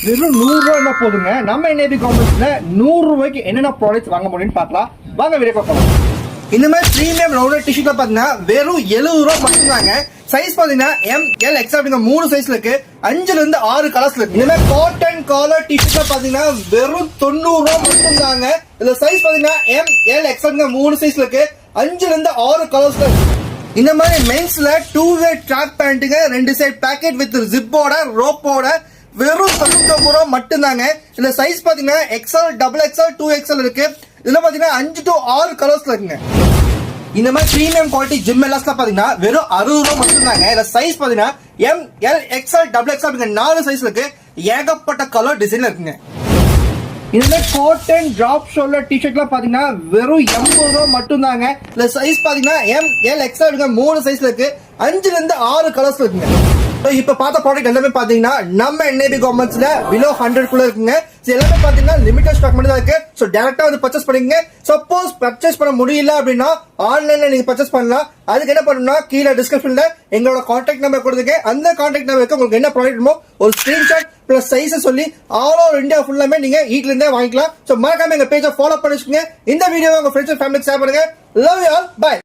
வெறும் 100 ரூபாய் என்ன போதுங்க. நம்ம என்ஏபி காம்ப்ளெக்ஸ்ல 100 ரூபாய்க்கு என்னென்ன ப்ராடக்ட்ஸ் வாங்க முடியும்னு பார்க்கலாம். வாங்க வீடியோ பார்க்கலாம். இந்த மாதிரி பிரீமியம் ரவுண்டர் டிஷர்ட்ல பாத்தீங்கன்னா வெறும் 70 ரூபாய் மட்டும்தாங்க. சைஸ் பாத்தீங்கன்னா ML XL அப்படிங்கிற 3 சைஸ்ல இருக்கு. 5ல இருந்து 6 கலர்ஸ்ல இருக்கு. இந்த மாதிரி காட்டன் காலர் டிஷர்ட்ல பாத்தீங்கன்னா வெறும் 90 ரூபாய் மட்டும்தாங்க. இதுல சைஸ் பாத்தீங்கன்னா ML XL அப்படிங்கிற 3 சைஸ்ல இருக்கு. 5ல இருந்து 6 கலர்ஸ்ல இருக்கு. இந்த மாதிரி மென்ஸ்ல 2-வே ட்ராக் பேண்ட்டுங்க 2 சைட் பேக்கெட் வித் ஜிப்போட ரோப்போட வெறும் 99 ரூபாய் மட்டும்தாங்க. இதுல சைஸ் பாத்தீங்கன்னா XL, XXL, 2XL இருக்கு. இதுல பாத்தீங்கன்னா 5 to 6 கலர்ஸ்ல இருக்குங்க. இந்த மாதிரி பிரீமியம் குவாலிட்டி ஜிம் எலாஸ்ல பாத்தீங்கன்னா வெறும் 60 ரூபாய் மட்டும்தாங்க. இதுல சைஸ் பாத்தீங்கன்னா ML, XL, XXL அப்படிங்கிற 4 சைஸ்ல இருக்கு. ஏகப்பட்ட கலர் டிசைன்ல இருக்குங்க. இந்த காட்டன் டிராப் ஷோல்டர் டிஷர்ட்ல பாத்தீங்கன்னா வெறும் 80 ரூபாய் மட்டும்தாங்க. இதுல சைஸ் பாத்தீங்கன்னா ML, XL அப்படிங்கிற 3 சைஸ்ல இருக்கு. 5ல இருந்து 6 கலர்ஸ்ல இருக்குங்க. இப்ப பார்த்த ப்ராடக்ட் எல்லாமே பாத்தீங்கன்னா நம்ம என்ஏபி கார்மெண்ட்ஸ்ல பிலோ 100 குள்ள இருக்குங்க. எல்லாமே பாத்தீங்கன்னா லிமிடெட் ஸ்டாக் மட்டும் தான் இருக்கு. சோ டைரக்டா வந்து பர்ச்சேஸ் பண்ணிக்கங்க. சப்போஸ் பர்ச்சேஸ் பண்ண முடியல அப்படின்னா ஆன்லைன்ல நீங்க பர்ச்சேஸ் பண்ணலாம். அதுக்கு என்ன பண்ணணும்னா கீழே டிஸ்கிரிப்ஷன்ல எங்களோட கான்டாக்ட் நம்பர் கொடுத்துருக்கேன். அந்த கான்டாக்ட் நம்பருக்கு உங்களுக்கு என்ன ப்ராடக்ட் வேணுமோ ஒரு ஸ்கிரீன்ஷாட் பிளஸ் சைஸ் சொல்லி ஆல் ஓவர் இந்தியா ஃபுல்லாமே நீங்க வீட்ல இருந்தே வாங்கிக்கலாம். சோ மறக்காம எங்க பேஜை ஃபாலோ பண்ணிச்சுங்க. இந்த வீடியோவை உங்க ஃப்ரெண்ட்ஸ் அண்ட் ஃபேமிலிக்கு ஷேர் பண்ணுங்க. Love you all. பை.